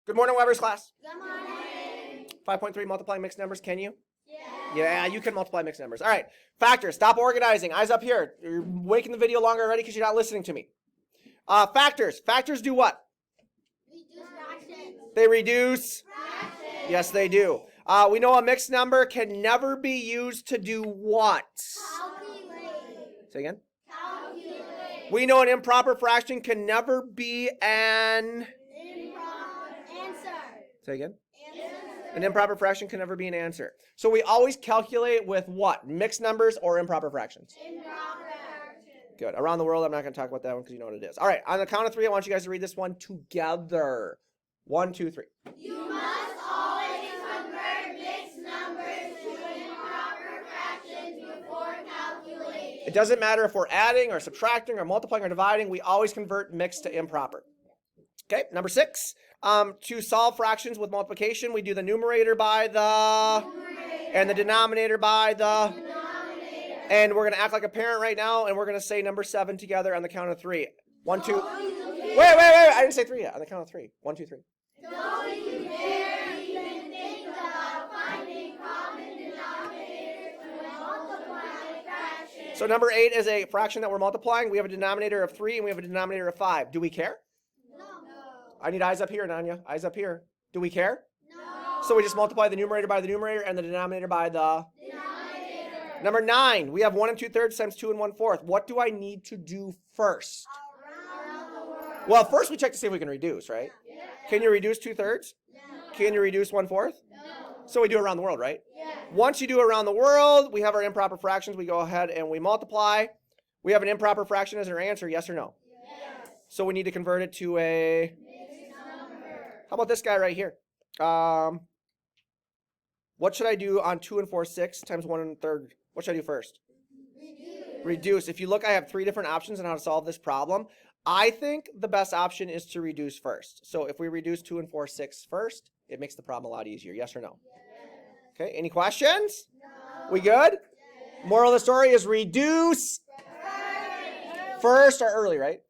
Good morning, Weber's class. Good morning. 5.3 multiplying mixed numbers, can you? Yeah. Yeah, you can multiply mixed numbers. All right, factors, stop organizing. Eyes up here. You're making the video longer already because you're not listening to me. Factors do what? Reduce fractions. They reduce. Fractions. Yes, they do. We know a mixed number can never be used to do what? Calculate. Say again. Calculate. We know an improper fraction can never be an... Improper answer. Say again. Answer. An improper fraction can never be an answer. So we always calculate with what? Mixed numbers or improper fractions? Improper fraction. Good. Around the world, I'm not going to talk about that one because you know what it is. All right, on the count of 3, I want you guys to read this one together. 1, 2, 3. You must always convert mixed numbers to improper fractions before calculating. It doesn't matter if we're adding or subtracting or multiplying or dividing. We always convert mixed to improper. Okay, number 6. To solve fractions with multiplication, we do the numerator by the... and the denominator by the... and we're going to act like a parent right now, and we're going to say number 7 together on the count of 3. 1, 2... Wait. I didn't say 3 yet. On the count of 3. 1, 2, 3. Don't you dare even think about finding common denominators when multiplying fractions. So number 8 is a fraction that we're multiplying. We have a denominator of 3 and we have a denominator of 5. Do we care? No. I need eyes up here, Nanya. Eyes up here. Do we care? No. So we just multiply the numerator by the numerator and the denominator by the... Denominator. Number 9, we have 1 2/3 times 2 1/4. What do I need to do first? Around the world. Well, first we check to see if we can reduce, right? Yeah. Can you reduce 2/3? No. Can you reduce 1/4? No. So we do around the world, right? Yeah. Once you do around the world, we have our improper fractions. We go ahead and we multiply. We have an improper fraction as our answer, yes or no? Yes. So we need to convert it to a... Mixed number. How about this guy right here? What should I do on 2 4/6 times 1 1/3? What should I do first? Reduce. If you look, I have 3 different options on how to solve this problem. I think the best option is to reduce first. So if we reduce 2 4/6 first, it makes the problem a lot easier. Yes or no? Okay, any questions? No. We good? Moral of the story is reduce first or early, right?